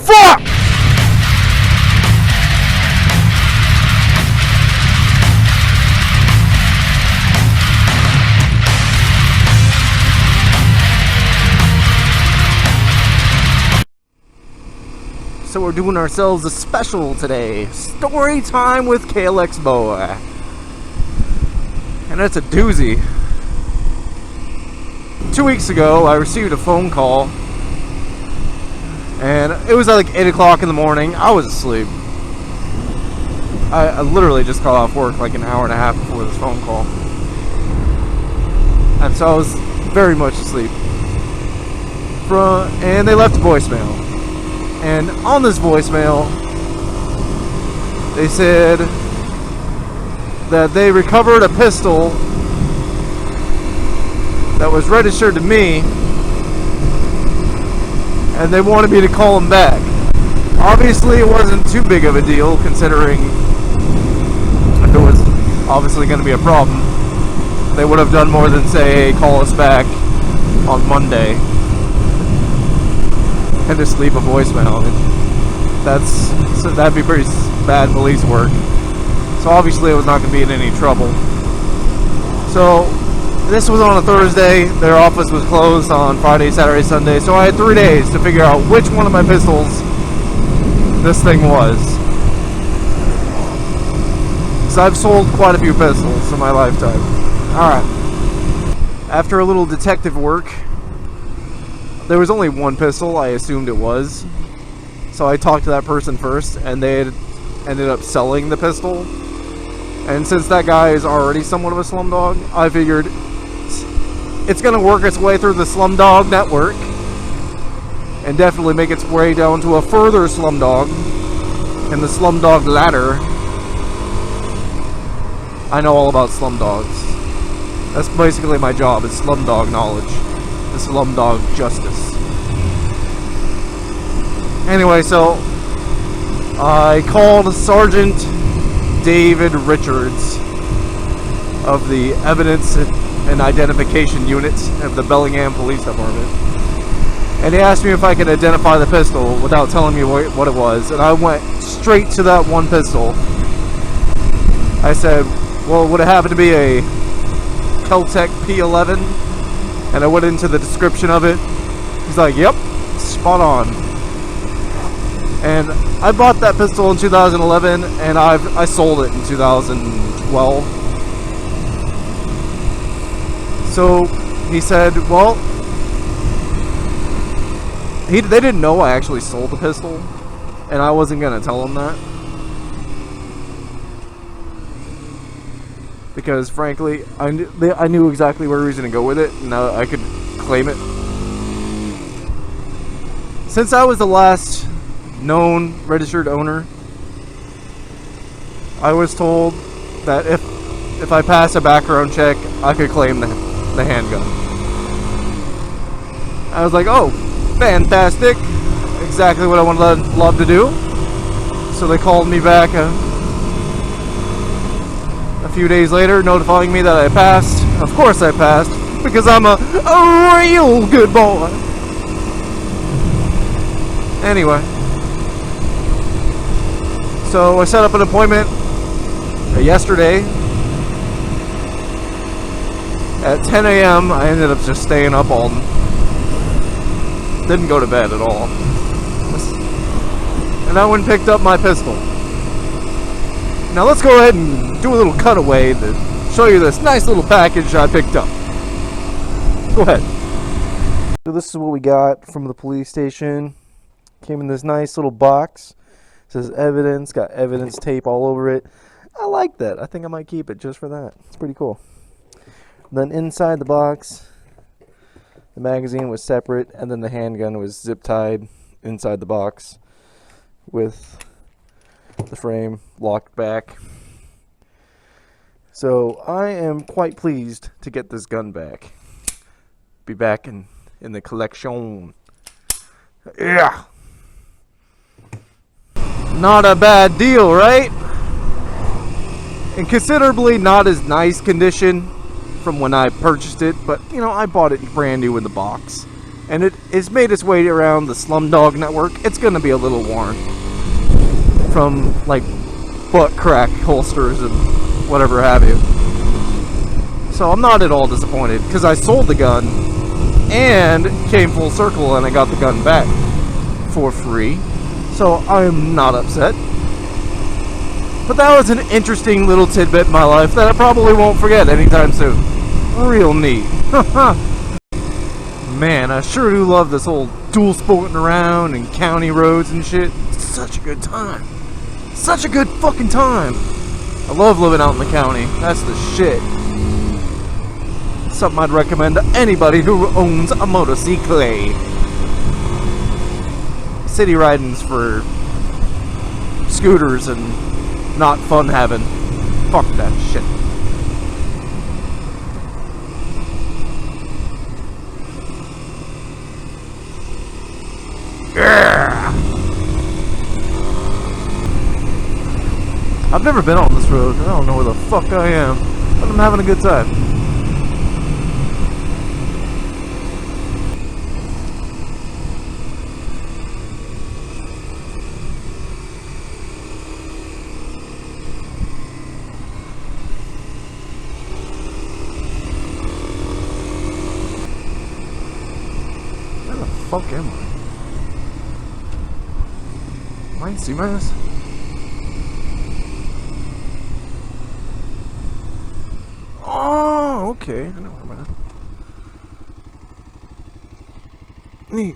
Fuck! So we're doing ourselves a special today. Story time with kel-tec boy. And it's a doozy. 2 weeks ago, I received a phone call. And it was like 8 o'clock in the morning. I was asleep. I literally just got off work like an hour and a half before this phone call. And so I was very much asleep. And they left a voicemail. And on this voicemail, they said that they recovered a pistol that was registered to me, and they wanted me to call them back. Obviously, it wasn't too big of a deal, considering if it was obviously going to be a problem. They would have done more than say, hey, call us back on Monday. And just leave a voicemail. That'd be pretty bad police work. So obviously I was not going to be in any trouble. So this was on a Thursday. Their office was closed on Friday, Saturday, Sunday. So I had 3 days to figure out which one of my pistols this thing was. So I've sold quite a few pistols in my lifetime. Alright. After a little detective work, there was only one pistol, I assumed it was. So I talked to that person first, and they had ended up selling the pistol. And since that guy is already somewhat of a slumdog, I figured it's going to work its way through the slumdog network and definitely make its way down to a further slumdog in the slumdog ladder. I know all about slumdogs. That's basically my job, is slumdog knowledge. The slumdog justice. Anyway, so I called Sergeant David Richards of the Evidence and Identification Unit of the Bellingham Police Department, and he asked me if I could identify the pistol without telling me what it was, and I went straight to that one pistol. I said, well, would it happen to be a kel-tec P11? And I went into the description of it. He's like, yep, spot on. And I bought that pistol in 2011, and I sold it in 2012. So he said, well, they didn't know I actually sold the pistol, and I wasn't going to tell them that. Because frankly, I knew exactly where he was going to go with it, and I could claim it. Since I was the last known registered owner, I was told that if I passed a background check, I could claim the handgun. I was like, oh, fantastic. Exactly what I would love to do. So they called me back a few days later, notifying me that I passed. Of course I passed, because I'm a real good boy. Anyway, so I set up an appointment yesterday at 10 a.m. I ended up just staying up all night. Didn't go to bed at all. And I went and picked up my pistol. Now let's go ahead and do a little cutaway to show you this nice little package I picked up. Go ahead. So this is what we got from the police station. Came in this nice little box. It says evidence, got evidence tape all over it. I like that. I think I might keep it just for that. It's pretty cool. Then inside the box, the magazine was separate, and then the handgun was zip tied inside the box with the frame locked back. So I am quite pleased to get this gun back. Be back in the collection. Yeah. Not a bad deal, right? In considerably not as nice condition from when I purchased it, but you know, I bought it brand new in the box. and it has made its way around the Slumdog network. It's gonna be a little worn from like butt crack holsters and whatever have you. So I'm not at all disappointed because I sold the gun and came full circle and I got the gun back for free. So I'm not upset. But that was an interesting little tidbit in my life that I probably won't forget anytime soon. Real neat. Man, I sure do love this old dual sporting around and county roads and shit. It's such a good time. Such a good fucking time. I love living out in the county. That's the shit. Something I'd recommend to anybody who owns a motorcycle. City riding's for scooters and not fun having. Fuck that shit. Yeah. I've never been on this road. I don't know where the fuck I am, but I'm having a good time. Where the fuck am I? Am I in Seamas? Oh, okay. I know where I'm at. Neat.